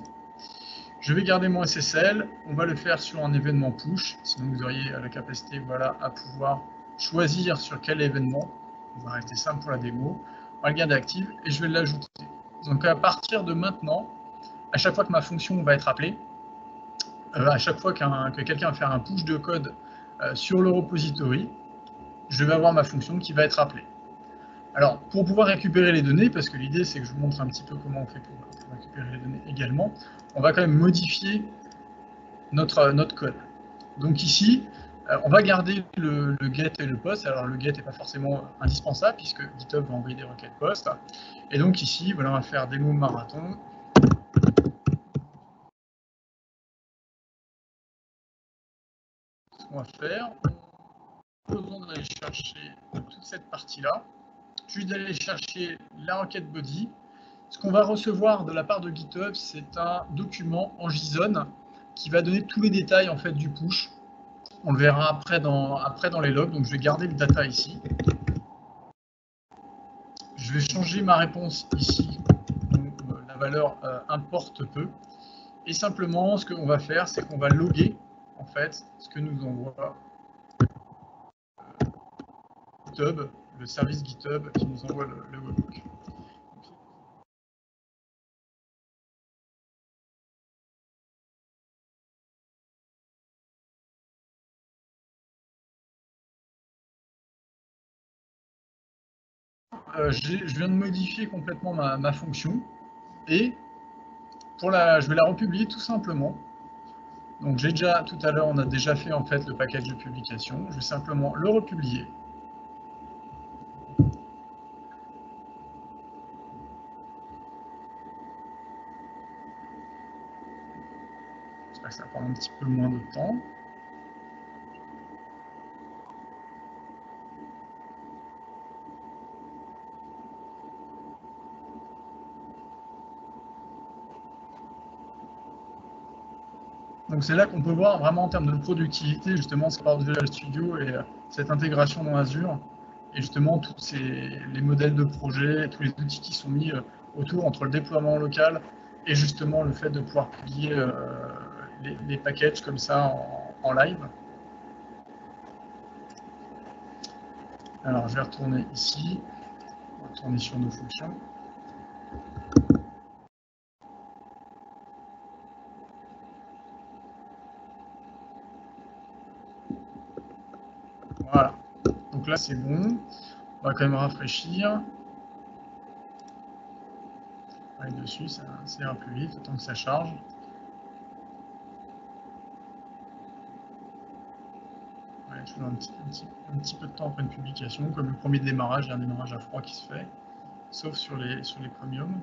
Je vais garder mon SSL. On va le faire sur un événement push. Sinon, vous auriez la capacité voilà, à pouvoir choisir sur quel événement. On va rester simple pour la démo. On va le garder actif et je vais l'ajouter. Donc à partir de maintenant, à chaque fois que ma fonction va être appelée, à chaque fois que quelqu'un va faire un push de code sur le repository, je vais avoir ma fonction qui va être appelée. Alors, pour pouvoir récupérer les données, parce que l'idée c'est que je vous montre un petit peu comment on fait pour récupérer les données également, on va quand même modifier notre code. Donc ici, on va garder le get et le post. Alors le get n'est pas forcément indispensable puisque GitHub va envoyer des requêtes post. Et donc ici, voilà, on va faire démo marathon. Ce qu'on va faire, on a besoin d'aller chercher toute cette partie-là, juste d'aller chercher la requête body. Ce qu'on va recevoir de la part de GitHub, c'est un document en JSON qui va donner tous les détails en fait du push. On le verra après dans les logs, donc je vais garder le data ici. Je vais changer ma réponse ici, donc la valeur importe peu. Et simplement, ce qu'on va faire, c'est qu'on va loguer en fait ce que nous envoie GitHub, le service GitHub qui nous envoie le webhook. Je viens de modifier complètement ma fonction et je vais la republier tout simplement. Donc tout à l'heure, on a déjà fait en fait le package de publication. Je vais simplement le republier. J'espère que ça va prendre un petit peu moins de temps. Donc c'est là qu'on peut voir vraiment en termes de productivité justement ce qu'apporte Visual Studio et cette intégration dans Azure et justement tous les modèles de projet, tous les outils qui sont mis autour entre le déploiement local et justement le fait de pouvoir publier les packages comme ça en live. Alors je vais retourner ici, on va retourner sur nos fonctions. Voilà, donc là c'est bon, on va quand même rafraîchir. Aller dessus, ça ira plus vite, autant que ça charge. Ouais, toujours un petit peu de temps après une publication, comme le premier démarrage, il y a un démarrage à froid qui se fait, sauf sur les premiums.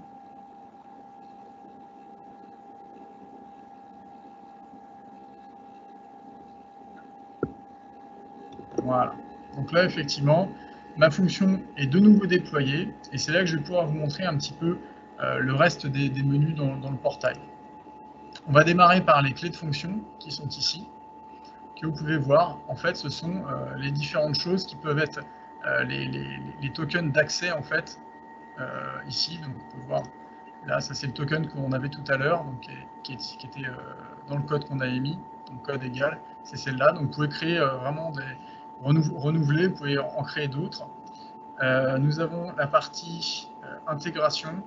Voilà. Donc là, effectivement, ma fonction est de nouveau déployée, et c'est là que je vais pouvoir vous montrer un petit peu le reste des menus dans le portail. On va démarrer par les clés de fonction qui sont ici, que vous pouvez voir. En fait, ce sont les différentes choses qui peuvent être les tokens d'accès, en fait, ici. Donc, on peut voir, là, ça c'est le token qu'on avait tout à l'heure, qui était dans le code qu'on a émis, donc code égal, c'est celle-là. Donc, vous pouvez créer vraiment renouveler, vous pouvez en créer d'autres. Nous avons la partie intégration,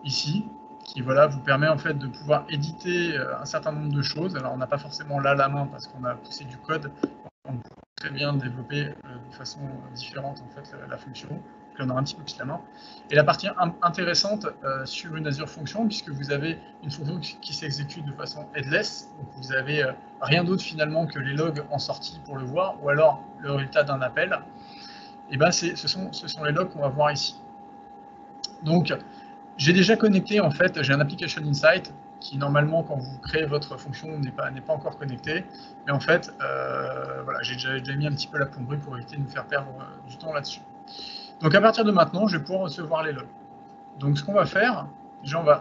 ici, qui voilà, vous permet en fait de pouvoir éditer un certain nombre de choses. Alors on n'a pas forcément là la main parce qu'on a poussé du code, on peut très bien développer de façon différente en fait la fonction. Donc là on a un petit peu plus la main. Et la partie intéressante sur une Azure Function, puisque vous avez une fonction qui s'exécute de façon headless, donc vous avez rien d'autre finalement que les logs en sortie pour le voir, ou alors le résultat d'un appel. Et ben ce sont les logs qu'on va voir ici. Donc j'ai déjà connecté, en fait, j'ai un application insight qui, normalement, quand vous créez votre fonction, n'est pas encore connecté. Mais en fait, voilà, j'ai déjà mis un petit peu la plomberie pour éviter de nous faire perdre du temps là-dessus. Donc, à partir de maintenant, je vais pouvoir recevoir les logs. Donc, ce qu'on va faire, Déjà, on va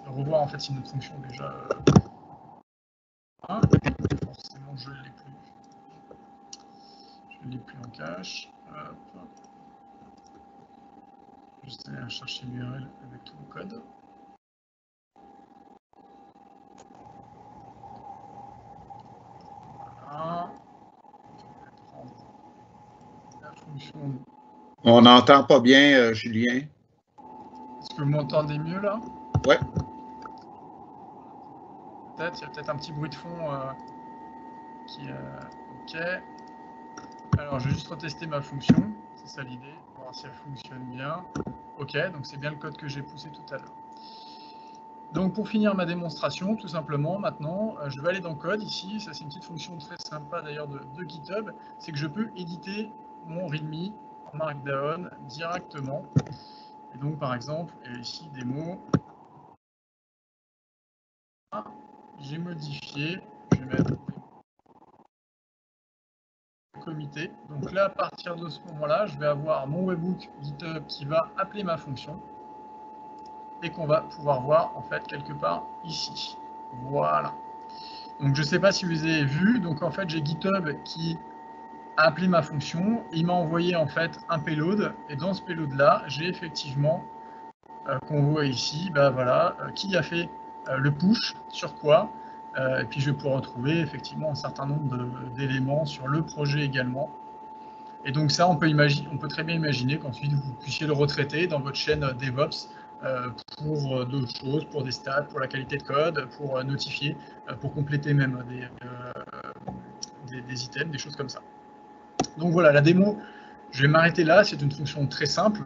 revoir en fait si notre fonction déjà. Forcément, je ne l'ai plus. Je ne l'ai plus en cache. Hop. Juste aller chercher l'URL avec tout le code. Voilà. La fonction. On n'entend pas bien, Julien. Est-ce que vous m'entendez mieux là? Ouais. Peut-être, il y a peut-être un petit bruit de fond qui. Ok. Alors, je vais juste retester ma fonction. C'est ça l'idée. Voir si elle fonctionne bien. Ok, donc c'est bien le code que j'ai poussé tout à l'heure. Donc pour finir ma démonstration, tout simplement, maintenant, je vais aller dans Code ici. Ça, c'est une petite fonction très sympa d'ailleurs de GitHub. C'est que je peux éditer mon README en Markdown directement. Et donc, par exemple, ici, démo. J'ai modifié. Je vais mettre comité. Donc là, à partir de ce moment-là, je vais avoir mon webhook GitHub qui va appeler ma fonction et qu'on va pouvoir voir en fait quelque part ici. Voilà. Donc je ne sais pas si vous avez vu, donc en fait j'ai GitHub qui a appelé ma fonction, et il m'a envoyé en fait un payload, et dans ce payload là, j'ai effectivement, qu'on voit ici, bah voilà, qui a fait le push, sur quoi, et puis je vais pouvoir retrouver effectivement un certain nombre d'éléments sur le projet également. Et donc ça, on peut très bien imaginer qu'ensuite vous puissiez le retraiter dans votre chaîne DevOps pour d'autres choses, pour des stats, pour la qualité de code, pour notifier, pour compléter même des items, des choses comme ça. Donc voilà, la démo, je vais m'arrêter là, c'est une fonction très simple,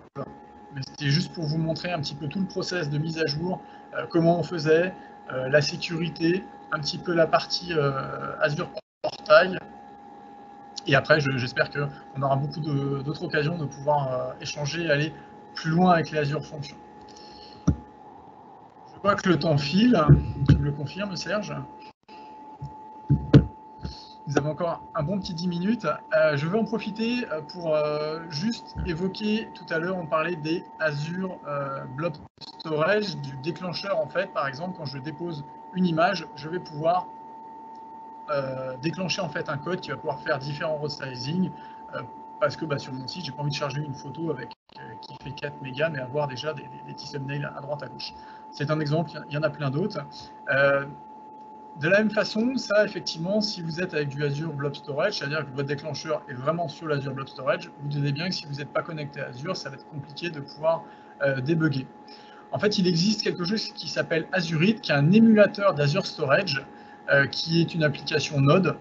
mais c'était juste pour vous montrer un petit peu tout le process de mise à jour, comment on faisait, la sécurité, un petit peu la partie Azure Portail. Et après, j'espère qu'on aura beaucoup d'autres occasions de pouvoir échanger et aller plus loin avec les Azure Functions. Je vois que le temps file. Tu me le confirmes, Serge? Nous avons encore un bon petit 10 minutes. Je vais en profiter pour juste évoquer, tout à l'heure, on parlait des Azure Blob Storage, du déclencheur, en fait. Par exemple, quand je dépose une image, je vais pouvoir déclencher en fait un code qui va pouvoir faire différents resizing parce que sur mon site, j'ai pas envie de charger une photo avec qui fait 4 mégas, mais avoir déjà des petits thumbnails à droite à gauche. C'est un exemple, il y en a plein d'autres. De la même façon, ça, effectivement, si vous êtes avec du Azure Blob Storage, c'est-à-dire que votre déclencheur est vraiment sur l'Azure Blob Storage, vous tenez bien que si vous n'êtes pas connecté à Azure, ça va être compliqué de pouvoir débugger. En fait, il existe quelque chose qui s'appelle Azurite, qui est un émulateur d'Azure Storage, qui est une application Node,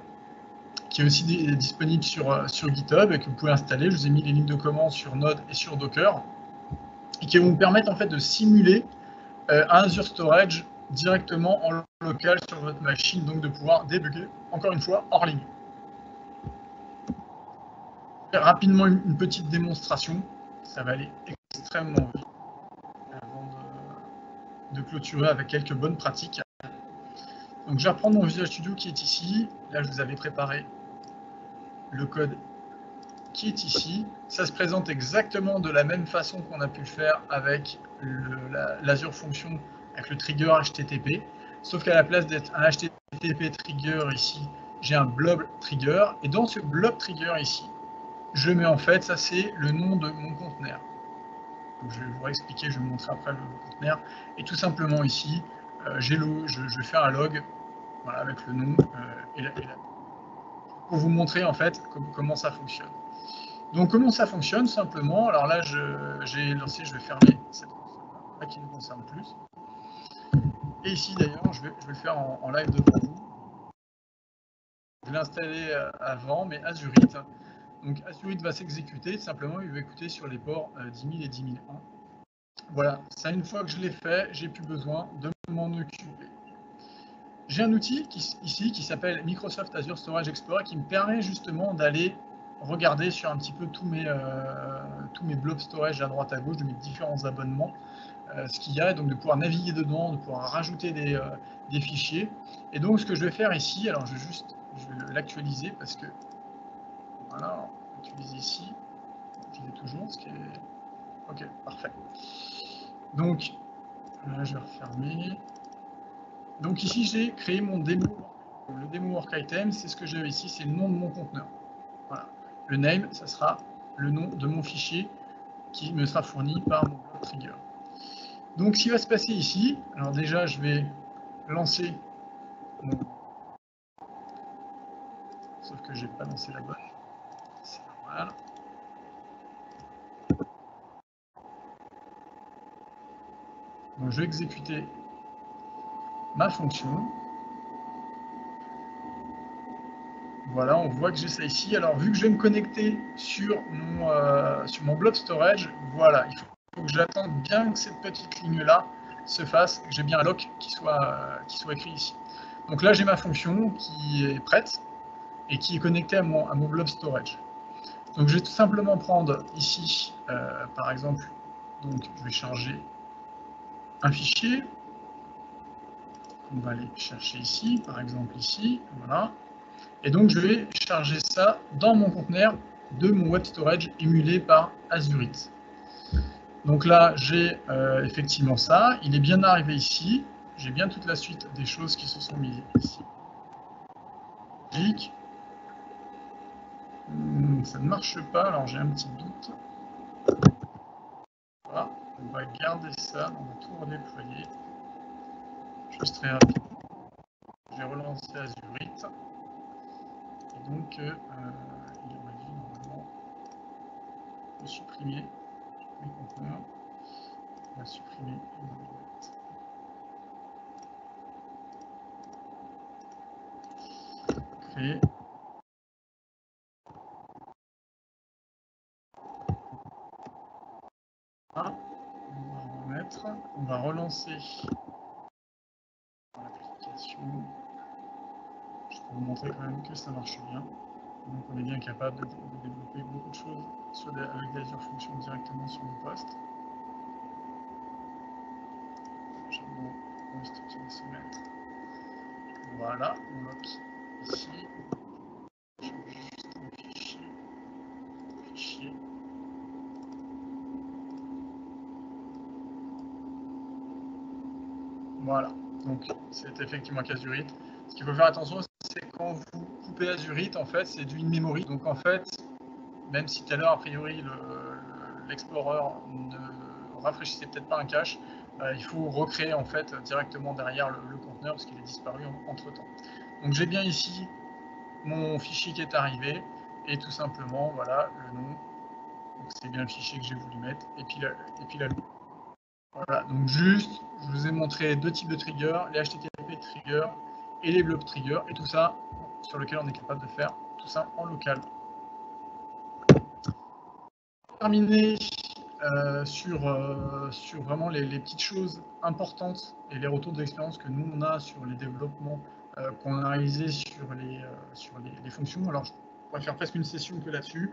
qui est aussi disponible sur GitHub et que vous pouvez installer. Je vous ai mis les lignes de commande sur Node et sur Docker, et qui vont vous permettre en fait de simuler un Azure Storage directement en local sur votre machine, donc de pouvoir débugger, encore une fois, hors ligne. Rapidement, une petite démonstration. Ça va aller extrêmement vite avant de clôturer avec quelques bonnes pratiques. Donc, je vais reprendre mon Visual Studio qui est ici. Là, je vous avais préparé le code qui est ici. Ça se présente exactement de la même façon qu'on a pu le faire avec l'Azure Function, avec le trigger HTTP. Sauf qu'à la place d'être un HTTP trigger ici, j'ai un blob trigger. Et dans ce blob trigger ici, je mets en fait, ça c'est le nom de mon conteneur. Donc, je vais vous expliquer, je vais vous montrer après le conteneur. Et tout simplement ici, je fais un log voilà, avec le nom et la pour vous montrer en fait comment ça fonctionne. Donc comment ça fonctionne simplement? Alors là, j'ai lancé, je vais fermer cette console-là qui nous concerne plus. Et ici d'ailleurs, je vais le faire en live devant vous. Je l'ai installé avant, mais Azurite. Donc Azurite va s'exécuter, simplement il va écouter sur les ports 10 000 et 10 001. Voilà, ça une fois que je l'ai fait, j'ai plus besoin de m'en occuper. J'ai un outil ici qui s'appelle Microsoft Azure Storage Explorer qui me permet justement d'aller regarder sur un petit peu tous mes blob storage à droite à gauche de mes différents abonnements, ce qu'il y a, et donc de pouvoir naviguer dedans, de pouvoir rajouter des fichiers. Et donc ce que je vais faire ici, alors je vais l'actualiser parce que voilà, actualiser ici, je l'ai toujours, ce qui est ok, parfait. Donc, là, je vais refermer. Donc ici, j'ai créé mon démo. Le démo work item, c'est ce que j'ai ici, c'est le nom de mon conteneur. Voilà. Le name, ça sera le nom de mon fichier qui me sera fourni par mon blob trigger. Donc, ce qui va se passer ici, alors déjà, je vais lancer mon... Sauf que je n'ai pas lancé la bonne. C'est normal. Donc, je vais exécuter ma fonction. Voilà, on voit que j'ai ça ici. Alors, vu que je vais me connecter sur mon blob storage, voilà, il faut que j'attende bien que cette petite ligne-là se fasse, que j'ai bien un lock qui soit écrit ici. Donc là, j'ai ma fonction qui est prête et qui est connectée à mon blob storage. Donc, je vais tout simplement prendre ici, par exemple, donc je vais charger un fichier. On va aller chercher ici, par exemple ici, voilà. Et donc, je vais charger ça dans mon conteneur de mon web storage émulé par Azurite. Donc là, j'ai effectivement ça. Il est bien arrivé ici. J'ai bien toute la suite des choses qui se sont mises ici. Clic. Ça ne marche pas, alors j'ai un petit doute. Voilà. On va garder ça, on va tout redéployer. Juste très rapide. J'ai relancé Azurite. Et donc, il aurait dû normalement le supprimer. Mes conteneurs. On va supprimer une boîte. Créer. Voilà. On va remettre. On va relancer l'application. Je peux vous montrer quand même que ça marche bien. Donc on est bien capable de développer beaucoup de choses avec des Azure Functions directement sur nos postes. Je mon poste qui va se mettre. Voilà, on lock ici. Je change juste un fichier. Voilà, donc c'est effectivement qu'Azurite. Ce qu'il faut faire attention, c'est quand vous coupez Azurite, en fait, c'est du in-memory. Donc en fait, même si tout à l'heure, a priori, l'Explorer ne rafraîchissait peut-être pas un cache, il faut recréer en fait directement derrière le conteneur parce qu'il est disparu entre temps. Donc j'ai bien ici mon fichier qui est arrivé et tout simplement voilà le nom. C'est bien le fichier que j'ai voulu mettre et puis la loupe. Voilà, donc juste, je vous ai montré deux types de triggers, les HTTP triggers et les blob triggers et tout ça sur lequel on est capable de faire tout ça en local. Terminé sur vraiment les petites choses importantes et les retours d'expérience que nous on a sur les développements qu'on a réalisés sur les fonctions. Alors je pourrais faire presque une session que là-dessus,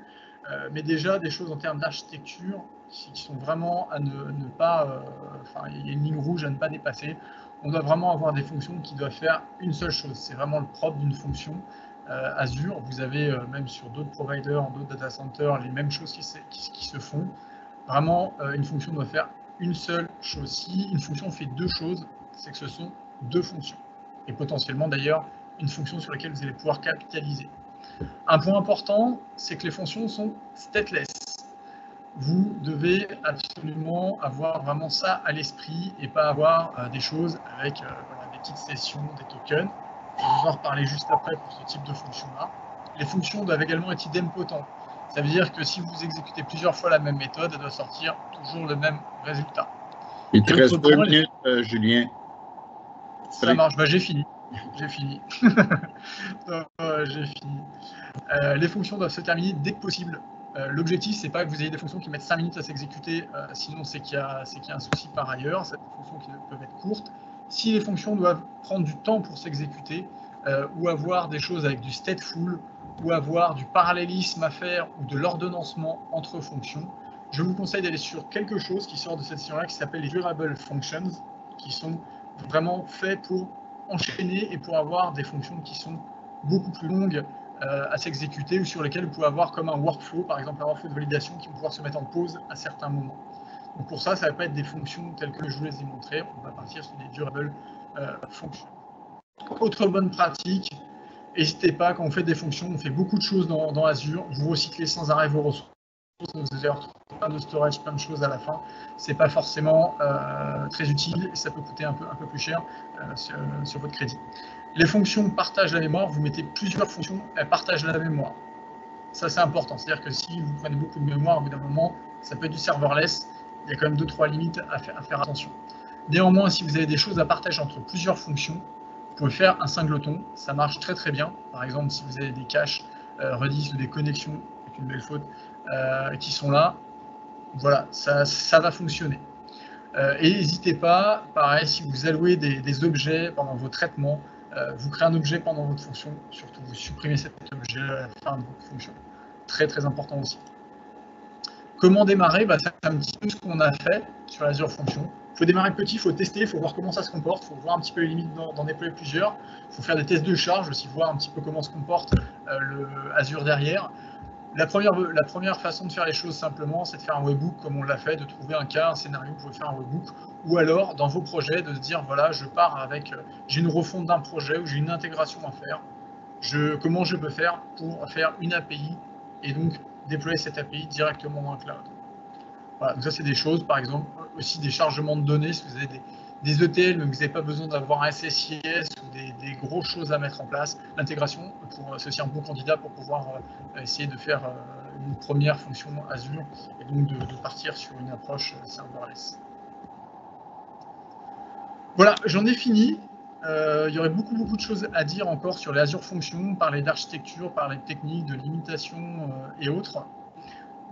mais déjà des choses en termes d'architecture qui sont vraiment à ne pas, enfin il y a une ligne rouge à ne pas dépasser. On doit vraiment avoir des fonctions qui doivent faire une seule chose. C'est vraiment le propre d'une fonction. Azure, vous avez même sur d'autres providers, d'autres data centers, les mêmes choses qui se font. Vraiment, une fonction doit faire une seule chose. Si une fonction fait deux choses, c'est que ce sont deux fonctions. Et potentiellement d'ailleurs, une fonction sur laquelle vous allez pouvoir capitaliser. Un point important, c'est que les fonctions sont stateless. Vous devez absolument avoir vraiment ça à l'esprit et pas avoir des choses avec voilà, des petites sessions, des tokens. Je vais vous en reparler juste après pour ce type de fonction-là. Les fonctions doivent également être idempotentes. Ça veut dire que si vous exécutez plusieurs fois la même méthode, elle doit sortir toujours le même résultat. Il te reste 2 minutes, Julien. Ça marche, bah, j'ai fini. J'ai fini. J'ai fini. Les fonctions doivent se terminer dès que possible. L'objectif, c'est pas que vous ayez des fonctions qui mettent 5 minutes à s'exécuter, sinon c'est qu'il y a un souci par ailleurs. C'est des fonctions qui peuvent être courtes. Si les fonctions doivent prendre du temps pour s'exécuter, ou avoir des choses avec du stateful, ou avoir du parallélisme à faire, ou de l'ordonnancement entre fonctions, je vous conseille d'aller sur quelque chose qui sort de cette session-là, qui s'appelle les durable functions, qui sont vraiment faits pour enchaîner et pour avoir des fonctions qui sont beaucoup plus longues à s'exécuter ou sur lesquelles vous pouvez avoir comme un workflow, par exemple un workflow de validation qui va pouvoir se mettre en pause à certains moments. Donc pour ça ne va pas être des fonctions telles que je vous les ai montrées. On va partir sur des durable functions. Autre bonne pratique, n'hésitez pas, quand on fait des fonctions, on fait beaucoup de choses dans Azure, vous recyclez sans arrêt vos ressources, vous allez retrouver plein de storage, plein de choses à la fin. C'est pas forcément très utile et ça peut coûter un peu plus cher sur votre crédit. Les fonctions partagent la mémoire, vous mettez plusieurs fonctions, elles partagent la mémoire. Ça, c'est important. C'est-à-dire que si vous prenez beaucoup de mémoire, au bout d'un moment, ça peut être du serverless. Il y a quand même 2-3 limites à faire attention. Néanmoins, si vous avez des choses à partager entre plusieurs fonctions, vous pouvez faire un singleton. Ça marche très très bien. Par exemple, si vous avez des caches Redis ou des connexions, avec une belle faute, qui sont là, voilà, ça va fonctionner. Et n'hésitez pas, pareil, si vous allouez des objets pendant vos traitements, vous créez un objet pendant votre fonction, surtout vous supprimez cet objet à la fin de votre fonction. Très très important aussi. Comment démarrer? C'est un petit peu ce qu'on a fait sur Azure Function. Il faut démarrer petit, il faut tester, il faut voir comment ça se comporte, il faut voir un petit peu les limites d'en déployer plusieurs. Il faut faire des tests de charge aussi, voir un petit peu comment se comporte le Azure derrière. La première façon de faire les choses simplement, c'est de faire un webhook comme on l'a fait, de trouver un cas, un scénario, vous pouvez faire un webhook, ou alors dans vos projets de se dire voilà, je pars avec, j'ai une refonte d'un projet ou j'ai une intégration à faire, comment je peux faire pour faire une API et donc déployer cette API directement dans le cloud. Voilà, donc ça c'est des choses, par exemple aussi des chargements de données, si vous avez des ETL, mais vous n'avez pas besoin d'avoir un SSIS ou des grosses choses à mettre en place. L'intégration, c'est aussi un bon candidat pour pouvoir essayer de faire une première fonction Azure et donc de partir sur une approche serverless. Voilà, j'en ai fini. Il y aurait beaucoup de choses à dire encore sur les Azure Functions, parler d'architecture, parler de techniques, de limitations et autres.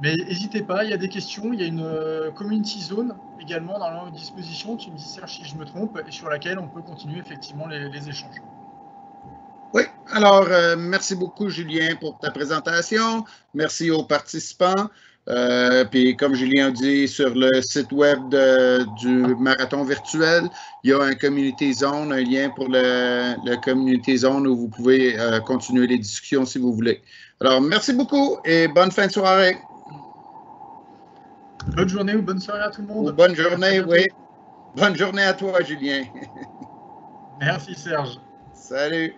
Mais n'hésitez pas, il y a des questions, il y a une community zone également dans la disposition, tu me dis Serge si je me trompe, et sur laquelle on peut continuer effectivement les échanges. Oui, alors merci beaucoup Julien pour ta présentation, merci aux participants. Puis comme Julien dit, sur le site web du marathon virtuel, il y a un community zone, un lien pour le community zone où vous pouvez continuer les discussions si vous voulez. Alors merci beaucoup et bonne fin de soirée. Bonne journée ou bonne soirée à tout le monde. Ou bonne journée, oui. Bonne journée à toi, Julien. Merci Serge. Salut.